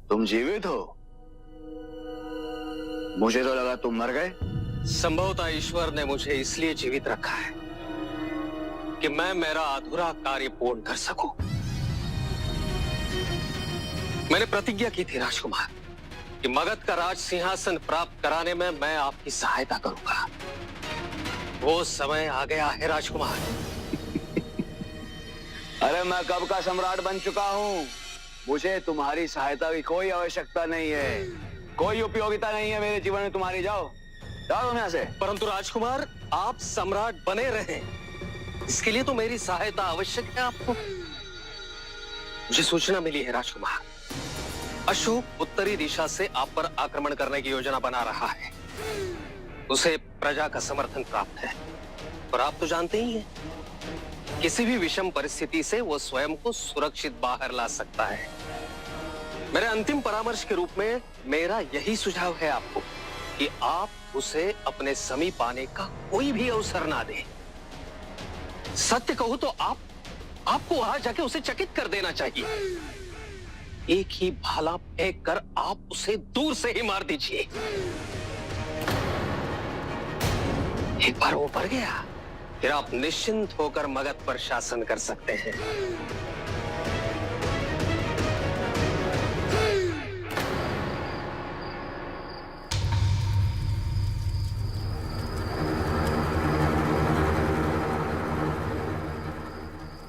तुम जीवित हो? मुझे तो लगा तुम मर गए। संभवतः ईश्वर ने मुझे इसलिए जीवित रखा है कि मैं मेरा अधूरा कार्य पूर्ण कर सकूं। मैंने प्रतिज्ञा की थी राजकुमार कि मगध का राज सिंहासन प्राप्त कराने में मैं आपकी सहायता करूंगा। वो समय आ गया है राजकुमार। अरे मैं कब का सम्राट बन चुका हूँ। मुझे तुम्हारी सहायता की कोई आवश्यकता नहीं है, कोई उपयोगिता नहीं है मेरे जीवन में तुम्हारी। जाओ जाओ तुम यहाँ से। परंतु राजकुमार, आप सम्राट बने रहें, इसके लिए तो मेरी सहायता आवश्यक है आपको। मुझे सूचना मिली है राजकुमार, अशोक उत्तरी दिशा से आप पर आक्रमण करने की योजना बना रहा है। उसे प्रजा का समर्थन प्राप्त है और आप तो जानते ही हैं, किसी भी विषम परिस्थिति से वो स्वयं को सुरक्षित बाहर ला सकता है। मेरे अंतिम परामर्श के रूप में मेरा यही सुझाव है आपको कि आप उसे अपने समीप आने का कोई भी अवसर ना दें। सत्य कहूं तो आपको वहां जाके उसे चकित कर देना चाहिए। एक ही भाला फेंक कर आप उसे दूर से ही मार दीजिए। एक बार वो मर गया, फिर आप निश्चिंत होकर मगध पर शासन कर सकते हैं।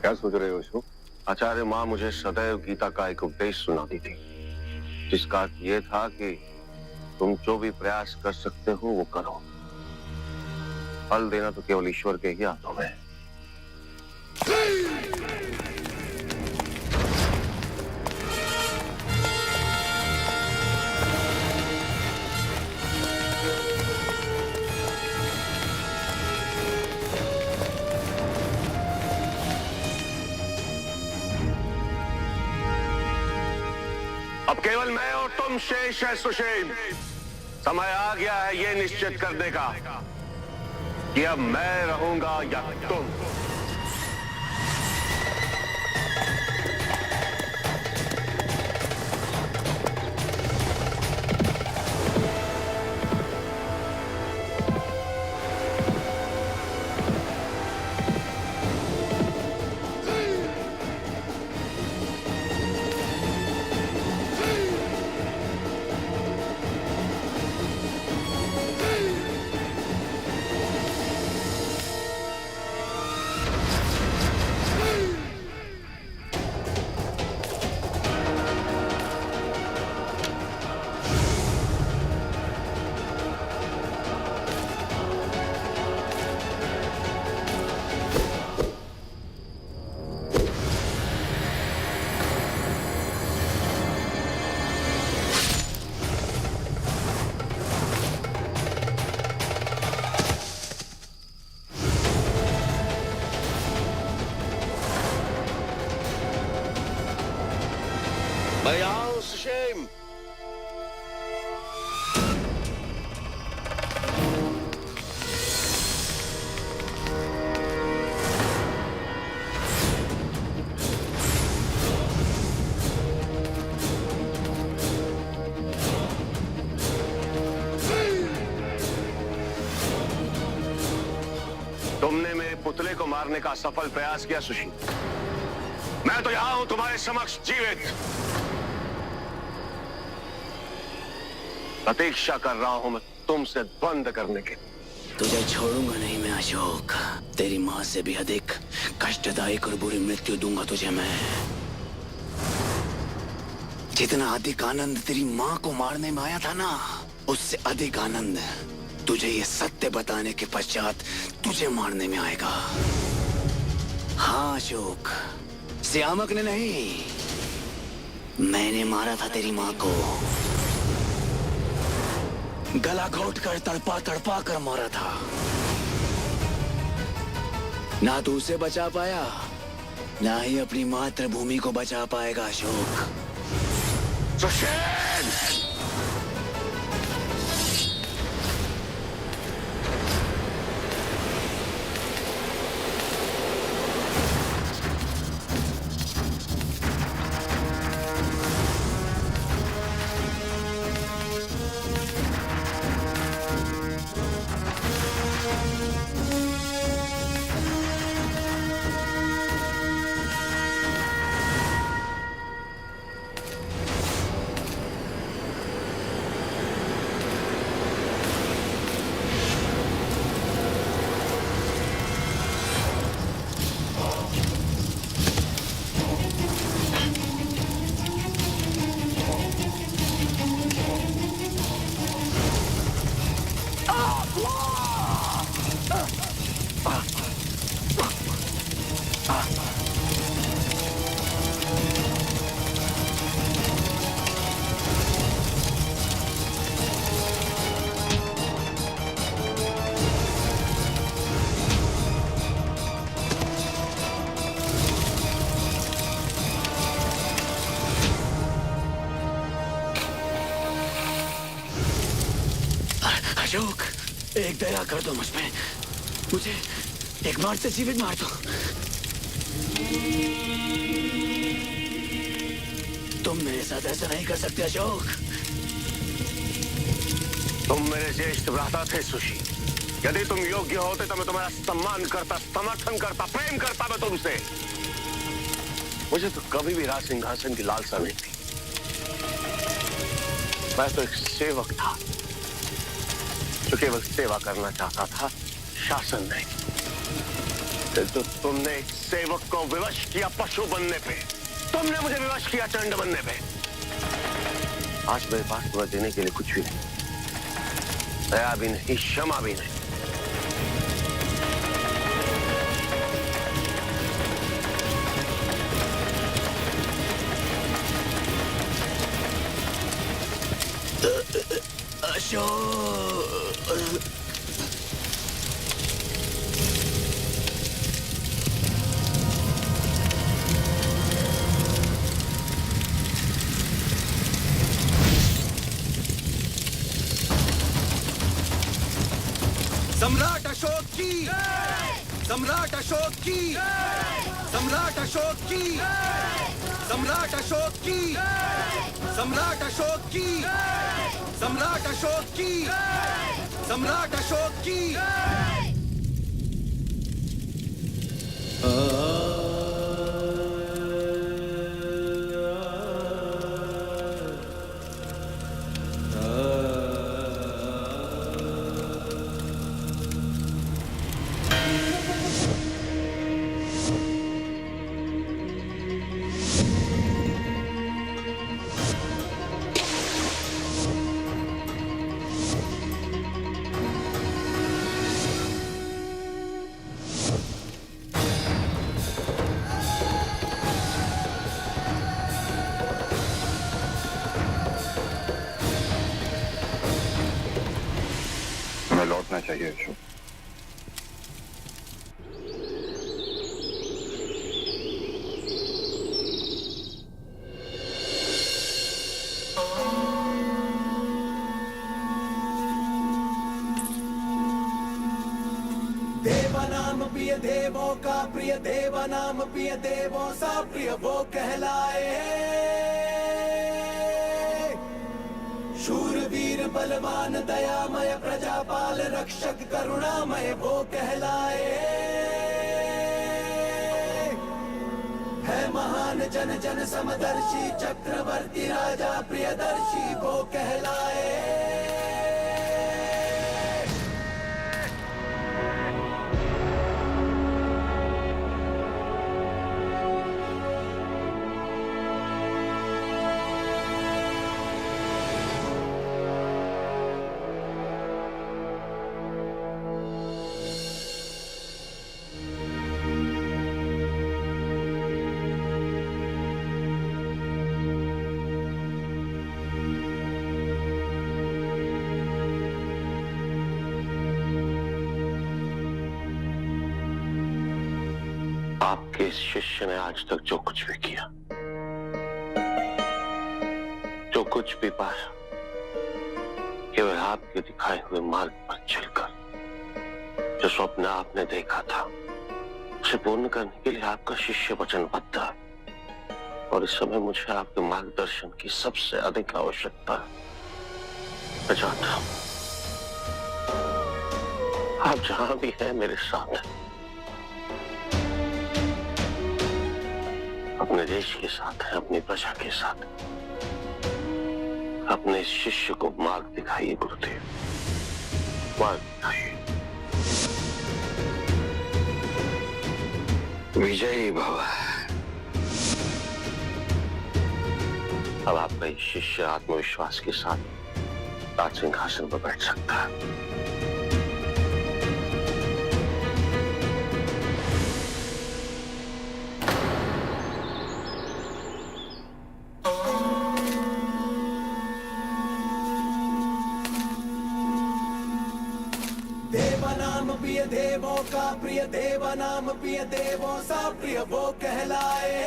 क्या सोच रहे हो अशोक? आचार्य माँ मुझे सदैव गीता का एक उपदेश सुनाती थी, जिसका अर्थ ये था कि तुम जो भी प्रयास कर सकते हो वो करो, फल देना तो केवल ईश्वर के ही हाथों में है। अब केवल मैं और तुम शेष है सुषेण। समय आ गया है ये निश्चित करने का कि अब मैं रहूंगा या तुम। मैं आऊं सुषेण। तुमने मेरे पुतले को मारने का सफल प्रयास किया सुषेण। मैं तो यहां हूं तुम्हारे समक्ष जीवित। प्रतीक्षा कर रहा हूं मैं तुमसे द्वंद्व करने के। तुझे छोड़ूंगा नहीं मैं अशोक। तेरी मां से भी अधिक कष्टदायक और बुरी मृत्यु दूंगा तुझे मैं। जितना अधिक आनंद तेरी मां को मारने में आया था ना, उससे अधिक आनंद तुझे ये सत्य बताने के पश्चात तुझे मारने में आएगा। हाँ अशोक, श्यामक ने नहीं, मैंने मारा था तेरी मां को। गला घोट कर तड़पा तड़पा कर मारा था। ना तू उसे बचा पाया, ना ही अपनी मातृभूमि को बचा पाएगा अशोक। सुषेण! अशोक, एक दया कर दो मुझ पे। मुझे एक बार से जीवित मार दो। तुम मेरे साथ ऐसा नहीं कर सकते अशोक। तुम मेरे ज्येष्ठ भ्राता थे सुशी। यदि तुम योग्य होते तो मैं तुम्हारा सम्मान करता, समर्थन करता, प्रेम करता मैं तुमसे। मुझे तो कभी भी राज सिंहासन की लालसा नहीं थी। मैं तो एक सेवक था जो केवल सेवा करना चाहता था, शासन नहीं। तो तुमने एक सेवक को विवश किया पशु बनने पे, तुमने मुझे विवश किया चंड बनने पे। आज मेरे पास तुम्हें देने के लिए कुछ भी नहीं, दया भी नहीं, क्षमा भी नहीं। अशोक, सम्राट अशोक की, सम्राट अशोक की, सम्राट अशोक की, सम्राट अशोक की, सम्राट अशोक की, सम्राट अशोक की, सम्राट अशोक की। हमें लौटना चाहिए अशोक। देवनाम प्रिय देवों का प्रिय, देवनाम प्रिय देवों सा प्रिय वो कहलाए। शूरवीर बलवान दयामय प्रजापाल रक्षक करुणामय वो कहलाए। है महान जन जन समदर्शी चक्रवर्ती राजा प्रियदर्शी वो कहलाए। आपके इस शिष्य ने आज तक जो कुछ भी किया, जो कुछ भी पाया, केवल आपके दिखाए हुए मार्ग पर चलकर। जो स्वप्न आपने देखा था उसे पूर्ण करने के लिए आपका शिष्य वचनबद्ध है। और इस समय मुझे आपके मार्गदर्शन की सबसे अधिक आवश्यकता है। मैं चाहता हूं आप जहां भी हैं मेरे साथ हैं। अपने देश के साथ है, अपनी प्रजा के साथ। अपने शिष्य को मार्ग दिखाइए गुरुदेव, मार्ग दिखाइए। विजयी भव। अब आपका ये शिष्य आत्मविश्वास के साथ राज सिंहासन पर बैठ सकता है। प्रिय देवों का प्रिय देव नाम प्रिय देवों सा प्रिय वो कहलाए।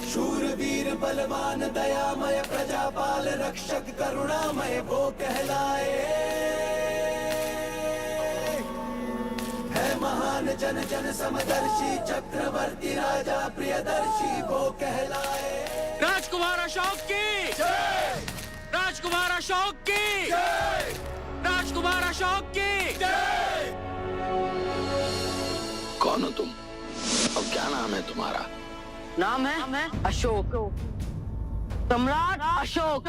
शूरवीर बलवान दयामय प्रजापाल रक्षक करुणामय वो कहलाए। है महान जन जन समदर्शी चक्रवर्ती राजा प्रियदर्शी वो कहलाए। राजकुमार अशोक की जय, राजकुमार अशोक की जय, राजकुमार अशोक की जय। कौन हो तुम और क्या नाम है तुम्हारा? नाम है अशोक, सम्राट अशोक।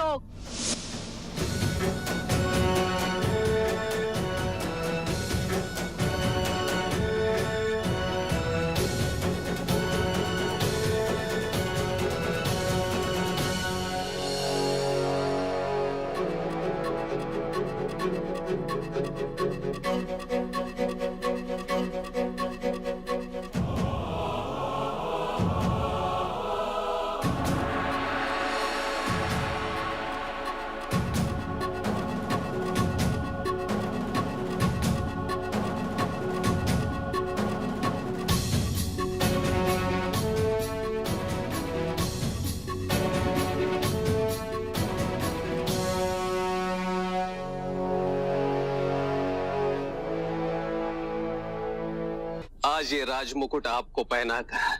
आज ये राजमुकुट आपको पहनाकर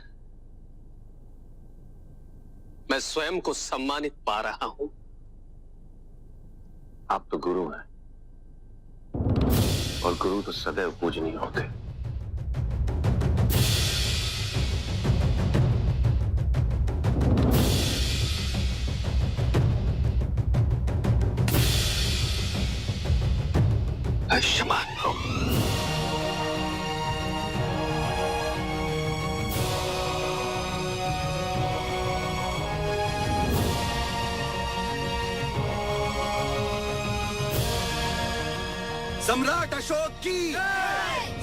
मैं स्वयं को सम्मानित पा रहा हूं। आप तो गुरु हैं और गुरु तो सदैव पूजनीय होते। आयुष्मान हो। सम्राट अशोक की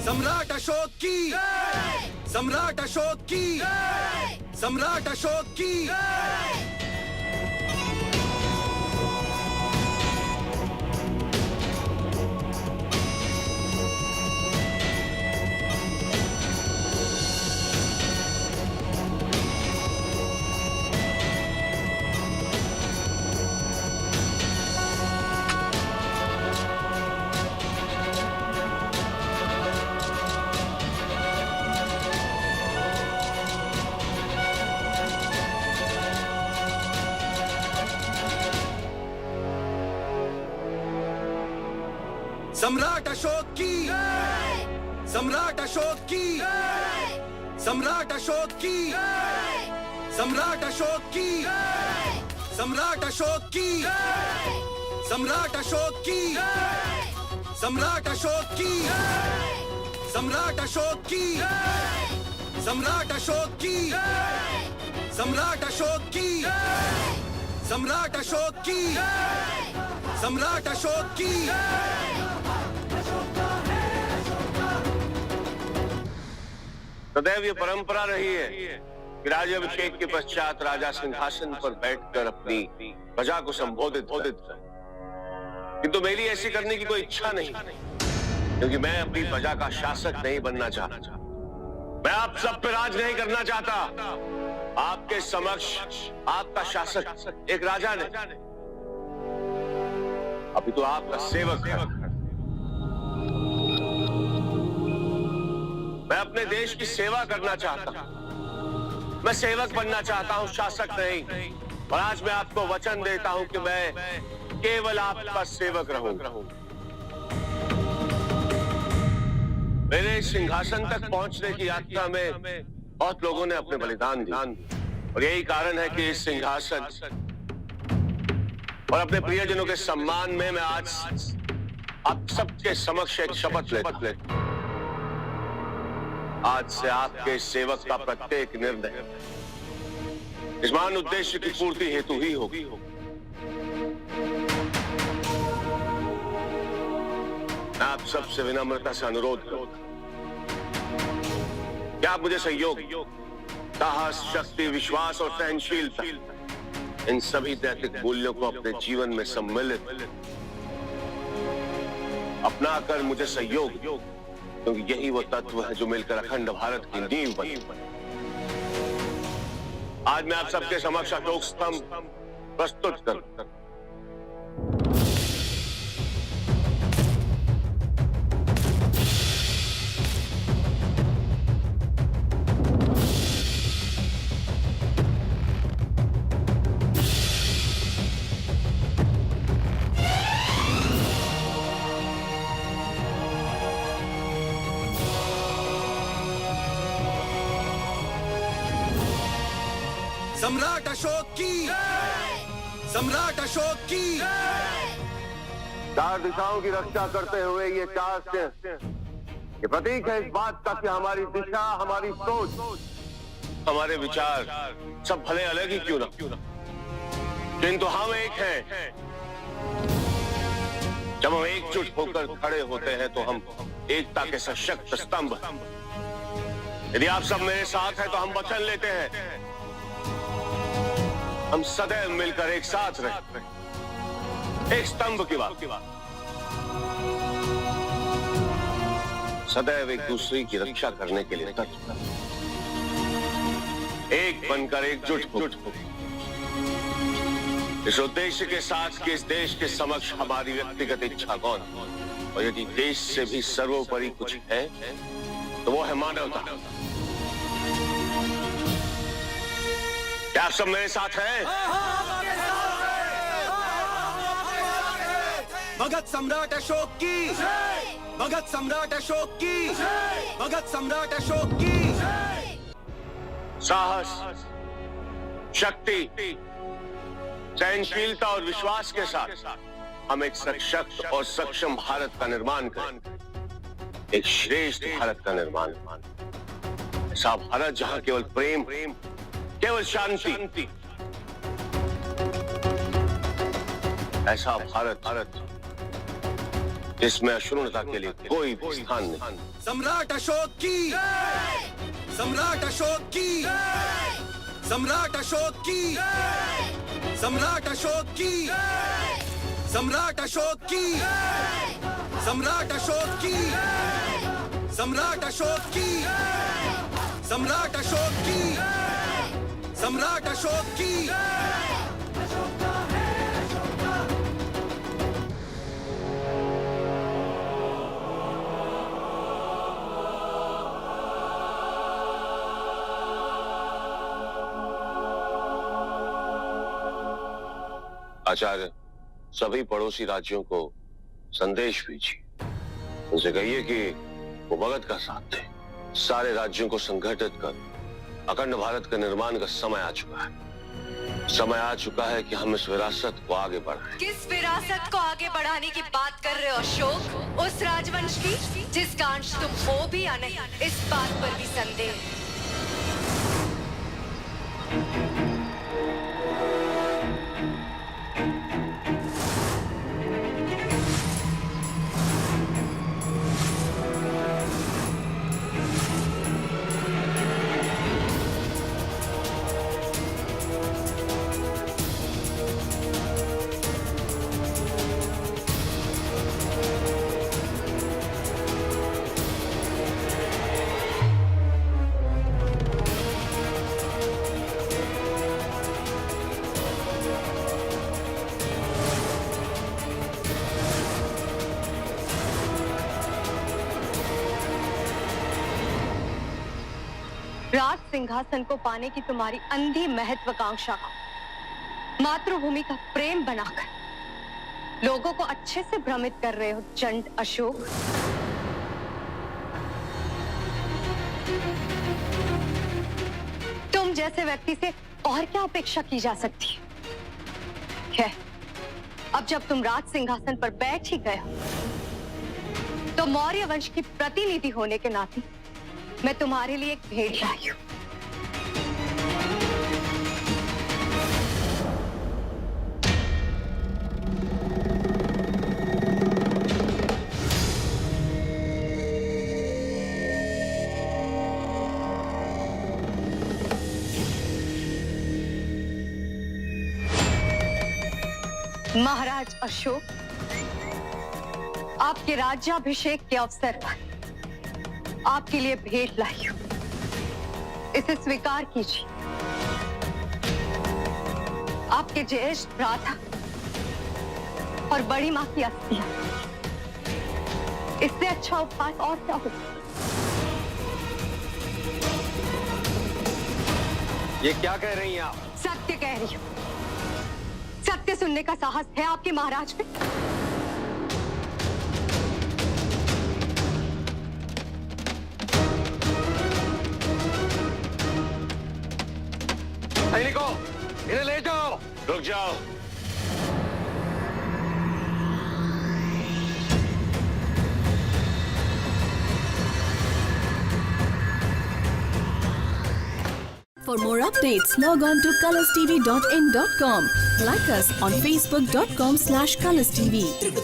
सम्राट अशोक की सम्राट अशोक की सम्राट अशोक की। सम्राट अशोक की सम्राट अशोक की सम्राट अशोक की सम्राट अशोक की सम्राट अशोक की सम्राट अशोक की सम्राट अशोक की सम्राट अशोक की सम्राट अशोक की सम्राट अशोक की सम्राट अशोक की सम्राट अशोक की। सदैव ये परंपरा रही है कि राज्याभिषेक के पश्चात राजा सिंहासन पर बैठकर अपनी प्रजा को संबोधित करे, किंतु मेरी ऐसी करने की कोई इच्छा नहीं, क्योंकि मैं अपनी प्रजा का शासक नहीं बनना चाहता। मैं आप सब पे राज नहीं करना चाहता। आपके समक्ष आपका शासक एक राजा ने, अभी तो आपका सेवक है। मैं अपने देश की सेवा करना चाहता हूं। मैं सेवक बनना चाहता हूं, शासक नहीं। और आज मैं आपको वचन देता हूं कि मैं केवल आपका सेवक रहूंगा। मेरे सिंहासन तक पहुंचने की यात्रा में बहुत लोगों ने अपने बलिदान दिए, और यही कारण है कि इस सिंहासन और अपने प्रियजनों के सम्मान में मैं आज आप सबके समक्ष एक शपथ लेता। आज से आपके सेवक का प्रत्येक निर्णय इस महान उद्देश्य की पूर्ति हेतु ही होगी। मैं आप सबसे विनम्रता से अनुरोध करूंगा कि आप मुझे सहयोग, साहस, शक्ति, विश्वास और सहनशीलता, इन सभी नैतिक मूल्यों को अपने जीवन में सम्मिलित अपना कर मुझे सहयोग, क्योंकि यही वो तत्व है जो मिलकर अखंड भारत की नींव बनी। आज मैं आप सबके समक्ष अशोक स्तंभ प्रस्तुत कर सम्राट अशोक की, सम्राट अशोक की। चार दिशाओं की रक्षा करते हुए ये चार सिंह, ये प्रतीक है इस बात का कि हमारी दिशा, हमारी सोच, हमारे विचार सब भले अलग ही क्यों ना, किंतु हम एक हैं। जब हम एकजुट होकर खड़े होते हैं तो हम एकता के सशक्त स्तंभ। यदि आप सब मेरे साथ हैं तो हम वचन लेते हैं हम सदैव मिलकर एक साथ रहें, एक स्तंभ की बात, सदैव एक दूसरे की रक्षा करने के लिए तत्पर, एक बनकर एकजुट हो। इस उद्देश्य के साथ कि इस देश के समक्ष हमारी व्यक्तिगत इच्छा कौन, और यदि देश से भी सर्वोपरि कुछ है तो वो है मानवता। क्या आप सब मेरे साथ हैं? भगत सम्राट अशोक की, भगत सम्राट अशोक की, भगत सम्राट अशोक की। साहस, शक्ति, सहनशीलता और विश्वास के साथ हम एक सशक्त और सक्षम भारत का निर्माण करें, एक श्रेष्ठ भारत का निर्माण। ऐसा भारत जहां केवल प्रेम, केवल शांति, ऐसा भारत जिसमें अशुद्धता के लिए कोई भी स्थान नहीं। सम्राट अशोक की, सम्राट अशोक की, सम्राट अशोक की, सम्राट अशोक की, सम्राट अशोक की, सम्राट अशोक की, सम्राट अशोक की, सम्राट अशोक की, सम्राट अशोक की। आचार्य, सभी पड़ोसी राज्यों को संदेश भेजिए, उनसे कहिए कि वो भगत का साथ दें। सारे राज्यों को संगठित कर अखंड भारत के निर्माण का समय आ चुका है। समय आ चुका है कि हम इस विरासत को आगे बढ़ाएं। किस विरासत को आगे बढ़ाने की बात कर रहे हो अशोक? उस राजवंश की जिसका अंश तुम हो भी या नहीं, इस बात पर भी संदेह है। राज सिंहासन को पाने की तुम्हारी अंधी महत्वाकांक्षा को मातृभूमि का प्रेम बनाकर लोगों को अच्छे से भ्रमित कर रहे हो चंड अशोक। तुम जैसे व्यक्ति से और क्या अपेक्षा की जा सकती है? अब जब तुम राज सिंहासन पर बैठ ही गए हो तो मौर्य वंश की प्रतिनिधि होने के नाते मैं तुम्हारे लिए एक भेंट लाई हूं। महाराज अशोक, आपके राज्याभिषेक के अवसर पर आपके लिए भेंट लाई हूं। इसे स्वीकार कीजिए। आपके ज्येष्ठ भ्राता और बड़ी मां की अस्थियां। इससे अच्छा उपहार और क्या हो? ये क्या कह रही हैं आप? सत्य कह रही हूं। सत्य सुनने का साहस है आपके महाराज में? सैनिकों, इन्हें ले जाओ। रुक जाओ। For more updates, log on to colorstv.in.com. Like us on facebook.com/colorstv.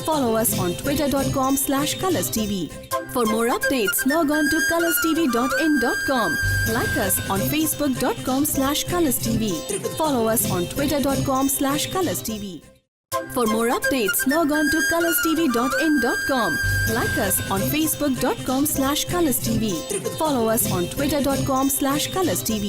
Follow us on twitter.com/colorstv. For more updates, log on to colorstv.in.com. Like us on facebook.com/colorstv. Follow us on twitter.com/colorstv. For more updates, log on to colorstv.in.com. Like us on facebook.com/colorstv. Follow us on twitter.com/colorstv.